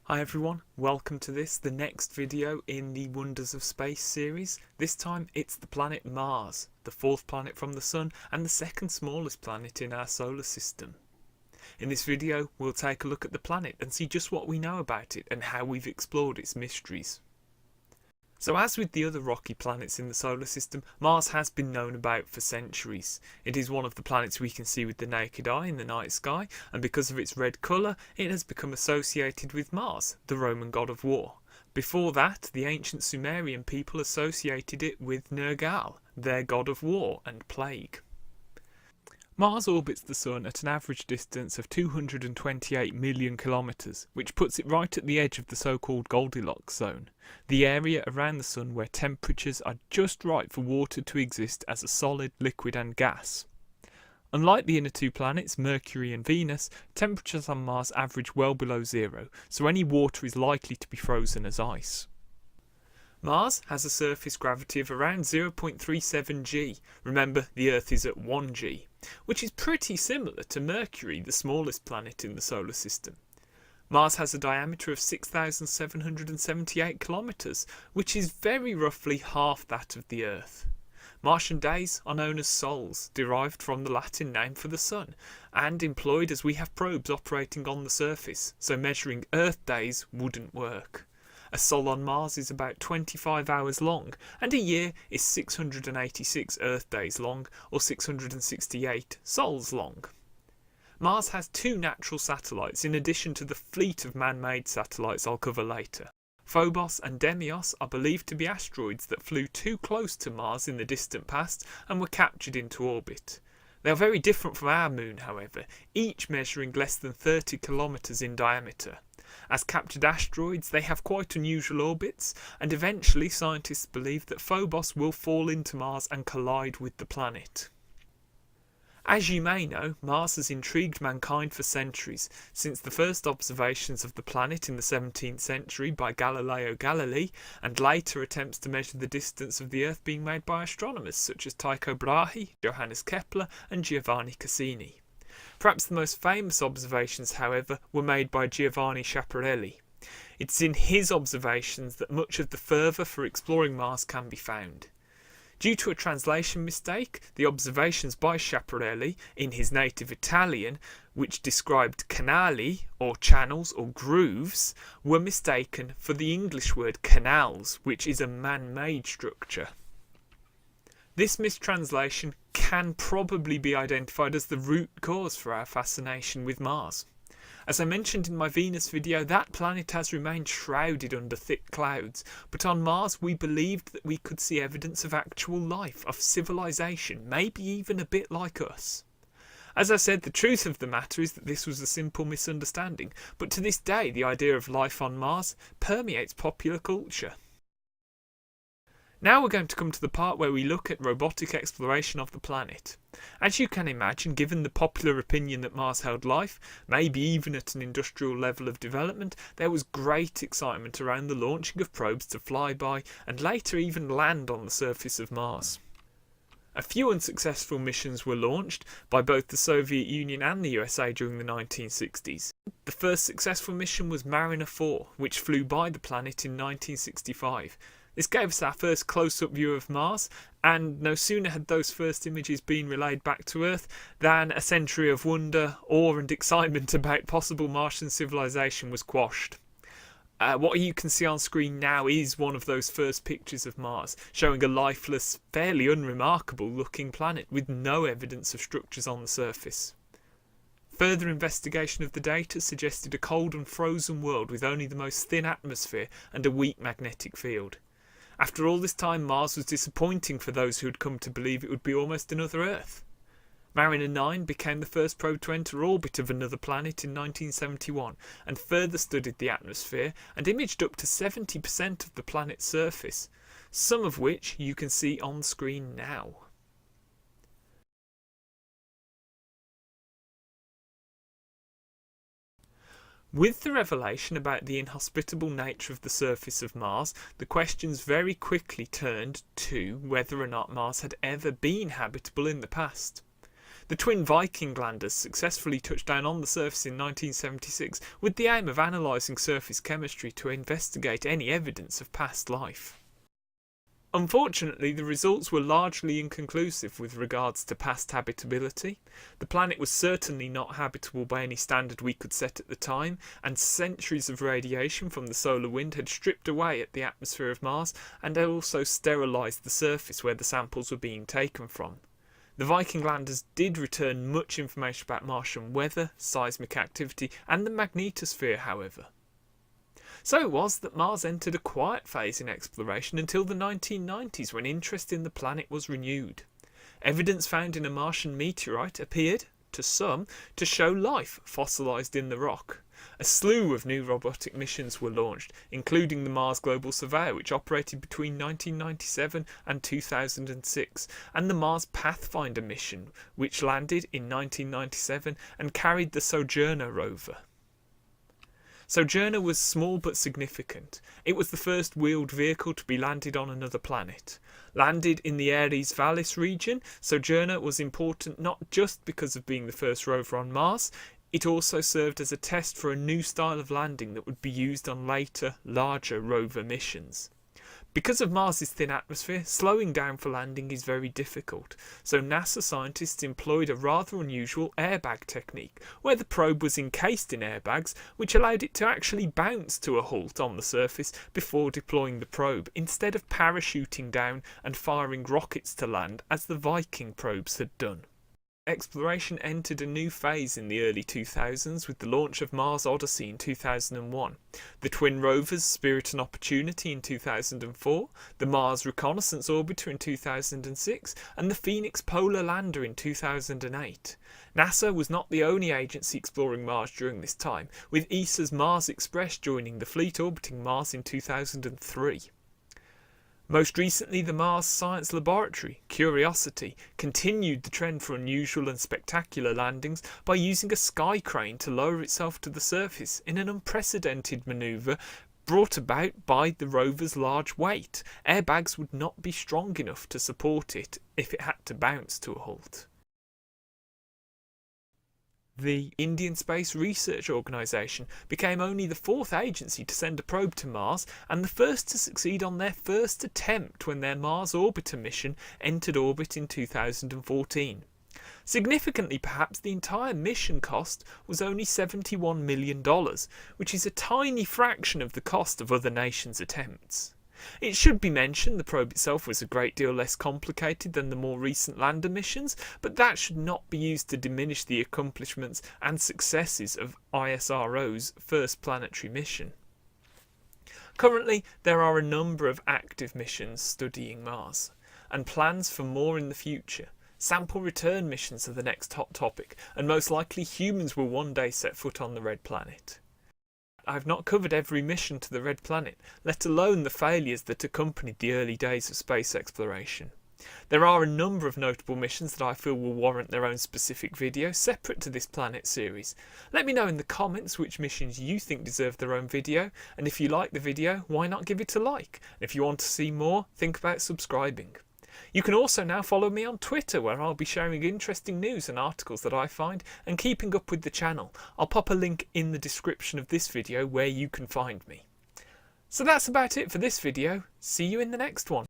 Hi everyone, welcome to the next video in the Wonders of Space series. This time it's the planet Mars, the fourth planet from the Sun and the second smallest planet in our solar system. In this video we'll take a look at the planet and see just what we know about it and how we've explored its mysteries. So as with the other rocky planets in the solar system, Mars has been known about for centuries. It is one of the planets we can see with the naked eye in the night sky, and because of its red colour, it has become associated with Mars, the Roman god of war. Before that, the ancient Sumerian people associated it with Nergal, their god of war and plague. Mars orbits the Sun at an average distance of 228 million kilometres, which puts it right at the edge of the so-called Goldilocks zone, the area around the Sun where temperatures are just right for water to exist as a solid, liquid and gas. Unlike the inner two planets, Mercury and Venus, temperatures on Mars average well below zero, so any water is likely to be frozen as ice. Mars has a surface gravity of around 0.37 g, remember the Earth is at 1 g, which is pretty similar to Mercury, the smallest planet in the solar system. Mars has a diameter of 6,778 kilometres, which is very roughly half that of the Earth. Martian days are known as sols, derived from the Latin name for the Sun, and employed as we have probes operating on the surface, so measuring Earth days wouldn't work. A sol on Mars is about 25 hours long, and a year is 686 Earth days long, or 668 sols long. Mars has two natural satellites in addition to the fleet of man-made satellites I'll cover later. Phobos and Deimos are believed to be asteroids that flew too close to Mars in the distant past and were captured into orbit. They are very different from our Moon, however, each measuring less than 30 kilometres in diameter. As captured asteroids, they have quite unusual orbits, and eventually scientists believe that Phobos will fall into Mars and collide with the planet. As you may know, Mars has intrigued mankind for centuries, since the first observations of the planet in the 17th century by Galileo Galilei, and later attempts to measure the distance of the Earth being made by astronomers such as Tycho Brahe, Johannes Kepler and Giovanni Cassini. Perhaps the most famous observations, however, were made by Giovanni Schiaparelli. It's in his observations that much of the fervour for exploring Mars can be found. Due to a translation mistake, the observations by Schiaparelli in his native Italian, which described canali, or channels or grooves, were mistaken for the English word canals, which is a man-made structure. This mistranslation can probably be identified as the root cause for our fascination with Mars. As I mentioned in my Venus video, that planet has remained shrouded under thick clouds, but on Mars we believed that we could see evidence of actual life, of civilization, maybe even a bit like us. As I said, the truth of the matter is that this was a simple misunderstanding, but to this day the idea of life on Mars permeates popular culture. Now we're going to come to the part where we look at robotic exploration of the planet. As you can imagine, given the popular opinion that Mars held life, maybe even at an industrial level of development, there was great excitement around the launching of probes to fly by and later even land on the surface of Mars. A few unsuccessful missions were launched by both the Soviet Union and the USA during the 1960s. The first successful mission was Mariner 4, which flew by the planet in 1965. This gave us our first close-up view of Mars, and no sooner had those first images been relayed back to Earth than a century of wonder, awe and excitement about possible Martian civilization was quashed. What you can see on screen now is one of those first pictures of Mars, showing a lifeless, fairly unremarkable looking planet with no evidence of structures on the surface. Further investigation of the data suggested a cold and frozen world with only the most thin atmosphere and a weak magnetic field. After all this time, Mars was disappointing for those who had come to believe it would be almost another Earth. Mariner 9 became the first probe to enter orbit of another planet in 1971 and further studied the atmosphere and imaged up to 70% of the planet's surface, some of which you can see on screen now. With the revelation about the inhospitable nature of the surface of Mars, the questions very quickly turned to whether or not Mars had ever been habitable in the past. The twin Viking landers successfully touched down on the surface in 1976 with the aim of analysing surface chemistry to investigate any evidence of past life. Unfortunately, the results were largely inconclusive with regards to past habitability. The planet was certainly not habitable by any standard we could set at the time, and centuries of radiation from the solar wind had stripped away at the atmosphere of Mars and had also sterilised the surface where the samples were being taken from. The Viking landers did return much information about Martian weather, seismic activity and the magnetosphere, however. So it was that Mars entered a quiet phase in exploration until the 1990s, when interest in the planet was renewed. Evidence found in a Martian meteorite appeared, to some, to show life fossilised in the rock. A slew of new robotic missions were launched, including the Mars Global Surveyor, which operated between 1997 and 2006, and the Mars Pathfinder mission, which landed in 1997 and carried the Sojourner rover. Sojourner was small but significant. It was the first wheeled vehicle to be landed on another planet. Landed in the Ares Vallis region, Sojourner was important not just because of being the first rover on Mars, it also served as a test for a new style of landing that would be used on later, larger rover missions. Because of Mars's thin atmosphere, slowing down for landing is very difficult, so NASA scientists employed a rather unusual airbag technique, where the probe was encased in airbags, which allowed it to actually bounce to a halt on the surface before deploying the probe, instead of parachuting down and firing rockets to land as the Viking probes had done. Exploration entered a new phase in the early 2000s with the launch of Mars Odyssey in 2001, the twin rovers Spirit and Opportunity in 2004, the Mars Reconnaissance Orbiter in 2006, and the Phoenix Polar Lander in 2008. NASA was not the only agency exploring Mars during this time, with ESA's Mars Express joining the fleet orbiting Mars in 2003. Most recently, the Mars Science Laboratory, Curiosity, continued the trend for unusual and spectacular landings by using a sky crane to lower itself to the surface in an unprecedented manoeuvre brought about by the rover's large weight. Airbags would not be strong enough to support it if it had to bounce to a halt. The Indian Space Research Organisation became only the fourth agency to send a probe to Mars and the first to succeed on their first attempt when their Mars Orbiter mission entered orbit in 2014. Significantly, perhaps, the entire mission cost was only $71 million, which is a tiny fraction of the cost of other nations' attempts. It should be mentioned the probe itself was a great deal less complicated than the more recent lander missions, but that should not be used to diminish the accomplishments and successes of ISRO's first planetary mission. Currently, there are a number of active missions studying Mars, and plans for more in the future. Sample return missions are the next hot topic, and most likely humans will one day set foot on the Red Planet. I've not covered every mission to the Red Planet, let alone the failures that accompanied the early days of space exploration. There are a number of notable missions that I feel will warrant their own specific video separate to this Planet series. Let me know in the comments which missions you think deserve their own video, and if you like the video, why not give it a like? And if you want to see more, think about subscribing. You can also now follow me on Twitter, where I'll be sharing interesting news and articles that I find and keeping up with the channel. I'll pop a link in the description of this video where you can find me. So that's about it for this video. See you in the next one.